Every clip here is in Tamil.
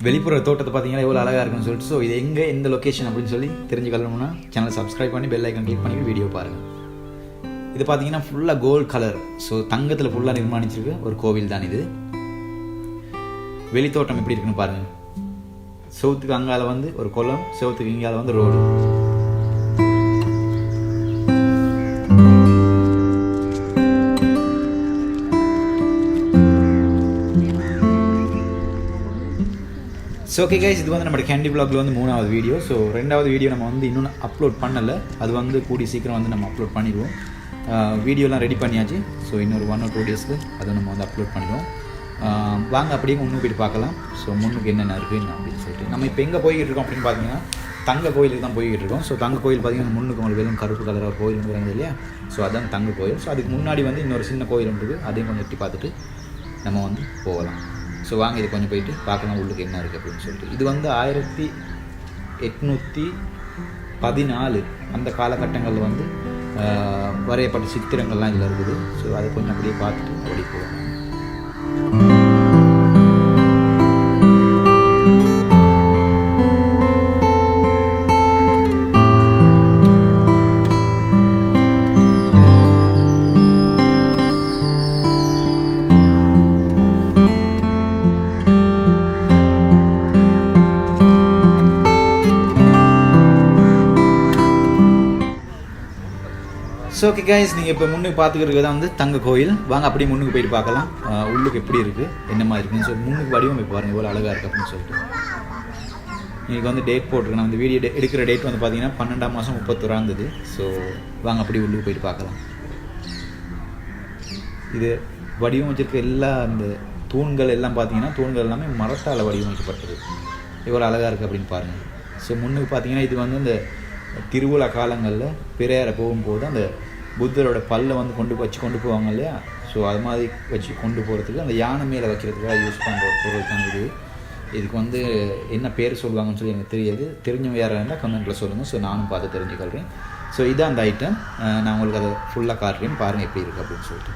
வெளிப்புற தோட்டத்தை பார்த்தீங்கன்னா எவ்வளோ அழகாக இருக்குன்னு சொல்லிட்டு. ஸோ இது எங்கே எந்த லொக்கேஷன் அப்படின்னு சொல்லி தெரிஞ்சுக்கணும்னா சேனல் சப்ஸ்கிரைப் பண்ணி பெல் ஐக்கன் கிளிக் பண்ணி வீடியோ பாருங்கள். இது பார்த்தீங்கன்னா ஃபுல்லாக கோல்டு கலர். ஸோ தங்கத்தில் ஃபுல்லாக நிர்மாணிச்சிருக்கு ஒரு கோவில் தான் இது. வெளித்தோட்டம் எப்படி இருக்குன்னு பாருங்கள். செவுத்துக்கு அங்கால வந்து ஒரு குளம், செவுத்துக்கு இங்கால வந்து ரோடு. ஸோ ஓகே கைஸ், இது வந்து நம்ம கேண்டி வ்ளாகில் வந்து 3வது வீடியோ. ஸோ 2வது வீடியோ நம்ம வந்து இன்னும் அப்லோட் பண்ணலை. அது வந்து கூடி சீக்கிரம் வந்து நம்ம அப்லோட் பண்ணிடுவோம். வீடியோலாம் ரெடி பண்ணியாச்சு. ஸோ இன்னொரு 1 or 2 டேஸ்க்கு அதை நம்ம வந்து அப்லோட் பண்ணிடுவோம். வாங்க அப்படியே முன்னுக்கு போய்ட்டு பார்க்கலாம். ஸோ முன்னுக்கு என்னென்ன இருக்குது அப்படின்னு சொல்லிட்டு. நம்ம இப்போ எங்கே போய்கிட்டு இருக்கோம் அப்படின்னு பார்த்தீங்கன்னா தங்க கோயிலுக்கு தான் போய்கிட்டு இருக்கோம். ஸோ தங்க கோயில் பார்த்தீங்கன்னா முன்னுக்கு உங்களுக்கு வெறும் கருப்பு கலராக கோயில் இருக்கிறது இல்லையா. ஸோ அதுதான் தங்க கோயில். ஸோ அதுக்கு முன்னாடி வந்து இன்னொரு சின்ன கோயில் இருக்குது. அதையும் கொஞ்சம் எட்டி பார்த்துட்டு நம்ம வந்து போகலாம். ஸோ வாங்க இது கொஞ்சம் போயிட்டு பார்க்கலாம் உள்ளுக்கு என்ன இருக்குது அப்படின்னு சொல்லிட்டு. இது வந்து 1814 அந்த காலகட்டங்களில் வந்து வரையப்பட்ட சித்திரங்கள்லாம் இதில் இருக்குது. ஸோ அதை கொஞ்சம் அப்படியே பார்த்துட்டு அப்படி போகலாம். ஸோ ஓகே கைஸ், நீங்கள் இப்போ முன்னுக்கு பார்த்துக்கிறது தான் வந்து தங்க கோயில். வாங்க அப்படியே முன்னுக்கு போயிட்டு பார்க்கலாம் உள்ளுக்கு எப்படி இருக்குது, என்ன மாதிரி இருக்குன்னு சொல்லி. முன்னுக்கு வடிவமைப்பு பாருங்கள் எவ்வளோ அழகாக இருக்குது அப்படின்னு சொல்லிட்டு. இன்றைக்கி வந்து டேட் போட்டிருக்கு. நான் வந்து வீடியோ எடுக்கிற டேட் வந்து பார்த்தீங்கன்னா 12ஆம் மாதம் 31 ஸோ வாங்க அப்படியே உள்ளுக்கு போயிட்டு பார்க்கலாம். இது வடிவமைச்சிருக்க எல்லா அந்த தூண்கள் எல்லாம் பார்த்தீங்கன்னா தூண்கள் எல்லாமே மரத்தால் வடிவமைக்கப்பட்டது. எவ்வளோ அழகாக இருக்குது அப்படின்னு பாருங்கள். ஸோ முன்னுக்கு பார்த்தீங்கன்னா இது வந்து இந்த திருவிழா காலங்களில் பிறையார போகும்போது அந்த புத்தரோட பல்லை வந்து கொண்டு போவாங்க இல்லையா. ஸோ அது மாதிரி வச்சு கொண்டு போகிறதுக்கு அந்த யானை மேலே வைக்கிறதுக்காக யூஸ் பண்ணுற பொருள் தான் இது. இதுக்கு வந்து என்ன பேர் சொல்லுவாங்கன்னு சொல்லி எனக்கு தெரியாது. தெரிஞ்சவங்க யாராக இருந்தால் கமெண்ட்டில் சொல்லுங்கள். ஸோ நானும் பார்த்து தெரிஞ்சுக்கொள்கிறேன். ஸோ இதான் அந்த ஐட்டம். நான் உங்களுக்கு அதை ஃபுல்லாக காட்டுறேன், பாருங்கள் எப்படி இருக்குது அப்படின்னு சொல்லிட்டு.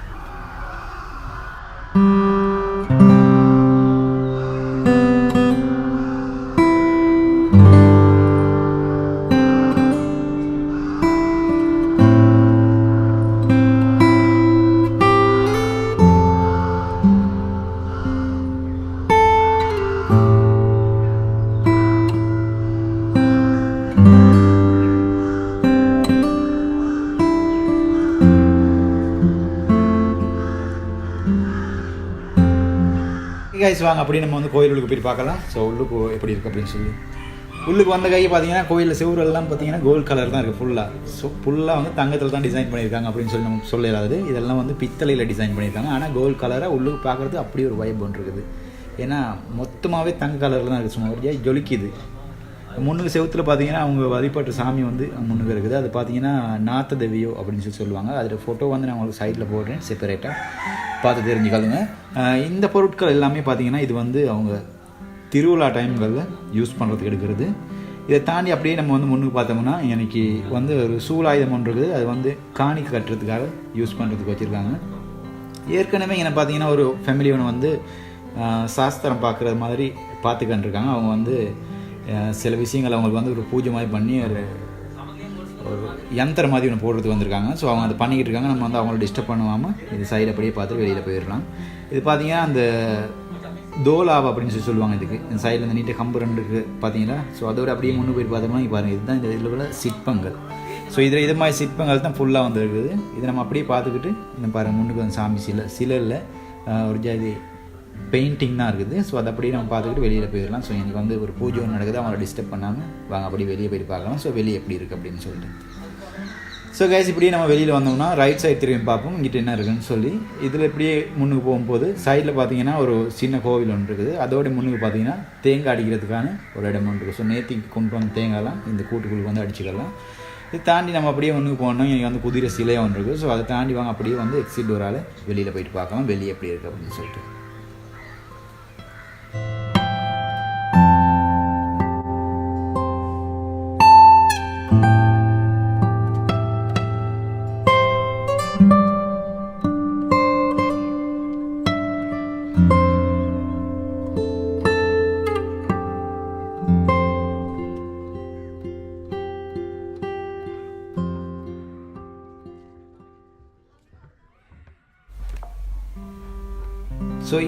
கைஸ் வாங்க அப்படி நம்ம வந்து கோயிலுக்கு போய் பார்க்கலாம். ஸோ உள்ளுக்கு எப்படி இருக்குது அப்படின்னு சொல்லி. உள்ளுக்கு வந்த கை பார்த்தீங்கன்னா கோயிலில் செவரெல்லாம் பார்த்தீங்கன்னா கோல்டு கலர் தான் இருக்குது ஃபுல்லாக. ஸோ ஃபுல்லாக வந்து தங்கத்தில் தான் டிசைன் பண்ணியிருக்காங்க அப்படின்னு சொல்லி நம்ம சொல்லலாது. இதெல்லாம் வந்து பித்தளையில் டிசைன் பண்ணியிருக்காங்க. ஆனால் கோல்டு கலராக உள்ளுக்கு பார்க்குறது அப்படி ஒரு வைப் ஒன்று இருக்குது. ஏன்னா மொத்தமாகவே தங்க கலரில் தான் இருக்குது. சும்மா ஒரு ஜொலிக்குது. முன்னுக்கு செவத்தில் பார்த்தீங்கன்னா அவங்க வழிபட்ட சாமி வந்து முன்னுக்கு இருக்குது. அது பார்த்தீங்கன்னா நாத்த தேவியோ அப்படின்னு சொல்லி சொல்லுவாங்க. அதில் ஃபோட்டோ வந்து நான் உங்களுக்கு சைடில் போடுறேன், செப்பரேட்டாக பார்த்து தெரிஞ்சுக்கலுங்க. இந்த பொருட்கள் எல்லாமே பார்த்தீங்கன்னா இது வந்து அவங்க திருவிழா டைம்களில் யூஸ் பண்ணுறதுக்கு எடுக்கிறது. இதை தாண்டி அப்படியே நம்ம வந்து முன்னுக்கு பார்த்தோம்னா எனக்கு வந்து ஒரு சூலாயுதம் ஒன்று இருக்குது. அது வந்து காணிக்கை கட்டுறதுக்காக யூஸ் பண்ணுறதுக்கு வச்சுருக்காங்க. ஏற்கனவே என்ன பார்த்தீங்கன்னா ஒரு ஃபேமிலி ஒன்று வந்து சாஸ்திரம் பார்க்குறது மாதிரி பார்த்துக்கிட்டுருக்காங்க. அவங்க வந்து சில விஷயங்கள் அவங்களுக்கு வந்து ஒரு பூஜை மாதிரி பண்ணி ஒரு யந்திரம் மாதிரி ஒன்று போடுறது வந்திருக்காங்க. ஸோ அவங்க அதை பண்ணிக்கிட்டு இருக்காங்க. நம்ம வந்து அவங்கள டிஸ்டர்ப் பண்ணுவாமல் இது சைடு அப்படியே பார்த்து வெளியில் போயிடலாம். இது பார்த்தீங்கன்னா அந்த தோலாவா அப்படின்னு சொல்லி சொல்லுவாங்க. இதுக்கு இந்த சைடில் இந்த நீட்டை கம்பு ரெண்டுக்கு பார்த்தீங்கன்னா. ஸோ அதோட அப்படியே முன்னு போய் பார்த்தோம்னா பாருங்கள் இதுதான் இந்த இதில் உள்ள சிற்பங்கள். ஸோ இதில் இது மாதிரி சிற்பங்கள் தான் ஃபுல்லாக வந்துருக்குது. இதை நம்ம அப்படியே பார்த்துக்கிட்டு இந்த பாருங்கள் முன்னுக்கு வந்து சாமி சிலையில் ஒரு ஜாதி பெயிண்டிங் தான் இருக்குது. ஸோ அதை அப்படியே நம்ம பார்த்துக்கிட்டு வெளியில் போயிடலாம். ஸோ எனக்கு வந்து ஒரு பூஜை ஒன்று நடக்குது, அவங்கள டிஸ்டர்ப் பண்ணாமல் வாங்க அப்படியே வெளியே போயிட்டு பார்க்கலாம். ஸோ வெளியே எப்படி இருக்குது அப்படின்னு சொல்லிட்டு. ஸோ கைஸ் இப்படியே நம்ம வெளியில் வந்தோம்னா ரைட் சைடு திரும்பி பார்ப்போம் இங்கிட்ட என்ன இருக்குதுன்னு சொல்லி. இதில் இப்படியே முன்னுக்கு போகும்போது சைடில் பார்த்தீங்கன்னா ஒரு சின்ன கோவில் ஒன்று இருக்குது. அதோட முன்னுக்கு பார்த்தீங்கன்னா தேங்காய் அடிக்கிறதுக்கான ஒரு இடம் ஒன்று இருக்குது. ஸோ நேற்றுக்கு கொண்டு வந்த தேங்காய்லாம் இந்த கூட்டுக்குழுக்கு வந்து அடிச்சுக்கலாம். இது தாண்டி நம்ம அப்படியே முன்னுக்கு போனோம். எனக்கு வந்து குதிரை சிலையாக ஒன்று இருக்குது. ஸோ அதை தாண்டி வாங்க அப்படியே வந்து எக்ஸிட் டோரால் வெளியில் போயிட்டு பார்க்கலாம் வெளியே எப்படி இருக்குது அப்படின்னு சொல்லிட்டு.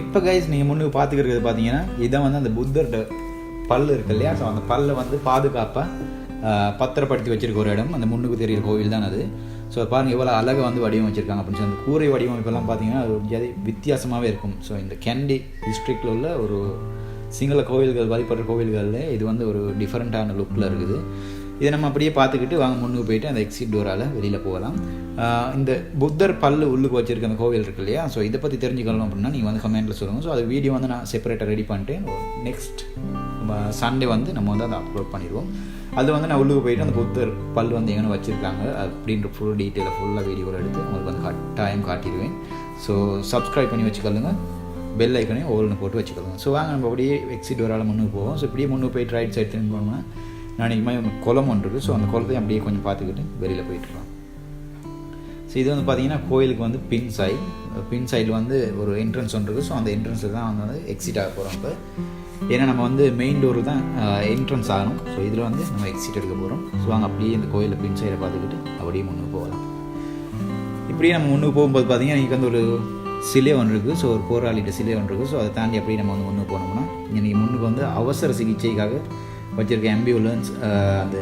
இப்போ கைஸ் நீங்கள் முன்னுக்கு பார்த்துக்கிறது பார்த்தீங்கன்னா இதை வந்து அந்த புத்தரோட பல் இருக்கு இல்லையா, ஸோ அந்த பல்லை வந்து பாதுகாப்பாக பத்திரப்படுத்தி வச்சிருக்க ஒரு இடம் அந்த முன்னுக்கு தெரிகிற கோவில் தான் அது. ஸோ பாருங்கள் எவ்வளோ அழகாக வந்து வடிவமைச்சிருக்காங்க அப்படின்னு சொல்லி. அந்த கூரை வடிவமைப்பெல்லாம் பார்த்தீங்கன்னா அது வித்தியாசமாகவே இருக்கும். ஸோ இந்த கேண்டி டிஸ்ட்ரிக்டில் உள்ள ஒரு சிங்கள கோவில்கள் வழிபடுற கோவில்களில் இது வந்து ஒரு டிஃப்ரெண்ட்டான லுக்கில் இருக்குது. இதை நம்ம அப்படியே பார்த்துக்கிட்டு வாங்க முன்னுக்கு போயிட்டு அந்த எக்ஸிட் டோரால் வெளியில் போகலாம். இந்த புத்தர் பல்லு உள்ளுக்கு வச்சிருக்க அந்த கோவில் இருக்கு இல்லையா, ஸோ இதை பற்றி தெரிஞ்சுக்கணும் அப்படின்னா நீங்கள் வந்து கமெண்ட்டில் சொல்லுங்கள். ஸோ அது வீடியோ வந்து நான் செப்பரேட்டாக ரெடி பண்ணிட்டு நெக்ஸ்ட் சண்டே வந்து நம்ம வந்து அதை அப்லோட் பண்ணிடுவோம். அது வந்து நான் உள்ளுக்கு போயிட்டு அந்த புத்தர் பல் வந்து எங்கே வச்சுருக்காங்க அப்படின்ற ஃபுல் டீட்டெயிலை ஃபுல்லாக வீடியோவில் எடுத்து உங்களுக்கு வந்து கட்டாயம் காட்டிடுவேன். ஸோ சப்ஸ்கிரைப் பண்ணி வச்சுக்கொள்ளுங்க, பெல் ஐக்கனையும் ஓல்னு போட்டு வச்சுக்கொள்ளுங்க. ஸோ வாங்க நம்ம அப்படியே எக்ஸிட் டோரால் முன்னுக்கு போவோம். ஸோ இப்படியே முன்னுக்கு போயிட்டு ரைட் சைட் திரும்பி போனோம்னா நான் குளம் ஒன்று இருக்குது. ஸோ அந்த குளத்தையும் அப்படியே கொஞ்சம் பார்த்துக்கிட்டு வெளியில் போயிட்டுருக்கோம். ஸோ இது வந்து பார்த்தீங்கன்னா கோயிலுக்கு வந்து பின் சைடில் வந்து ஒரு என்ட்ரன்ஸ் ஒன்று இருக்குது. ஸோ அந்த என்ட்ரன்ஸில் தான் வந்து எக்ஸிட் ஆக போகிறோம். இப்போ ஏன்னா நம்ம வந்து மெயின் டோரு தான் என்ட்ரன்ஸ் ஆகணும். ஸோ இதில் வந்து நம்ம எக்ஸிட் எடுக்க போகிறோம். ஸோ அங்கே அப்படியே இந்த கோயிலில் பின் சைடை பார்த்துக்கிட்டு அப்படியே முன்னுக்கு போகலாம். இப்படியே நம்ம முன்னுக்கு போகும்போது பார்த்தீங்கன்னா இன்றைக்கி வந்து ஒரு சிலை ஒன்று இருக்குது. ஸோ ஒரு போராளிகிட்ட சிலை ஒன்று இருக்குது. ஸோ அதை தாண்டி அப்படியே நம்ம வந்து முன்னுக்கு போனோம்னா இன்றைக்கி முன்னுக்கு வந்து அவசர சிகிச்சைக்காக வச்சுருக்க ஆம்புலன்ஸ், அந்த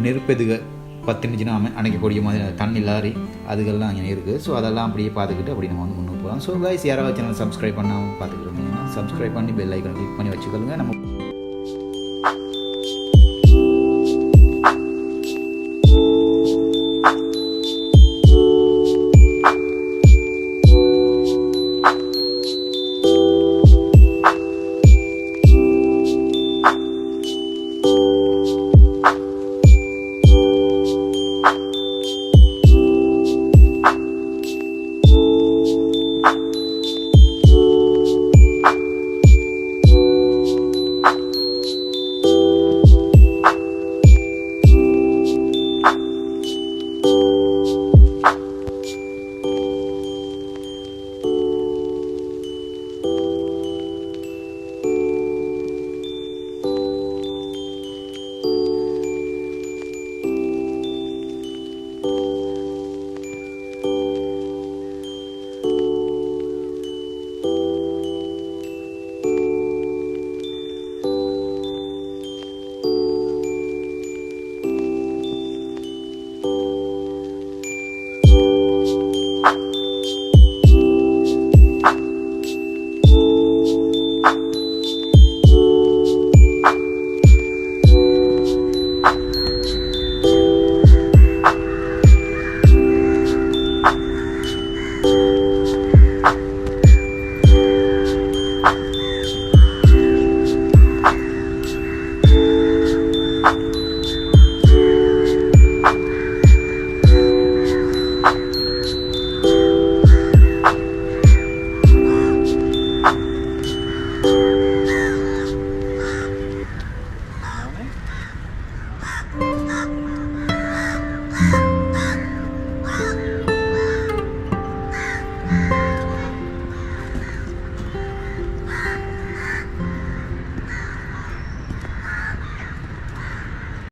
நெருப்பெதுக 10 நிமிஷம் அணைக்கக்கூடிய மாதிரி அந்த தண்ணி லாரி அதுகள்லாம் அங்கே இருக்குது. ஸோ அதெல்லாம் அப்படியே பார்த்துக்கிட்டு அப்படி நம்ம வந்து முன்னுக்கு போகலாம். ஸோ கைஸ் யாராவது சேனல் சப்ஸ்கிரைப் பண்ணாமல் பார்த்துக்கிட்டு இருந்தீங்கன்னா சப்ஸ்கிரைப் பண்ணி பெல் ஐக்கன் கிளிக் பண்ணி வச்சுக்கொள்ளுங்க. நம்ம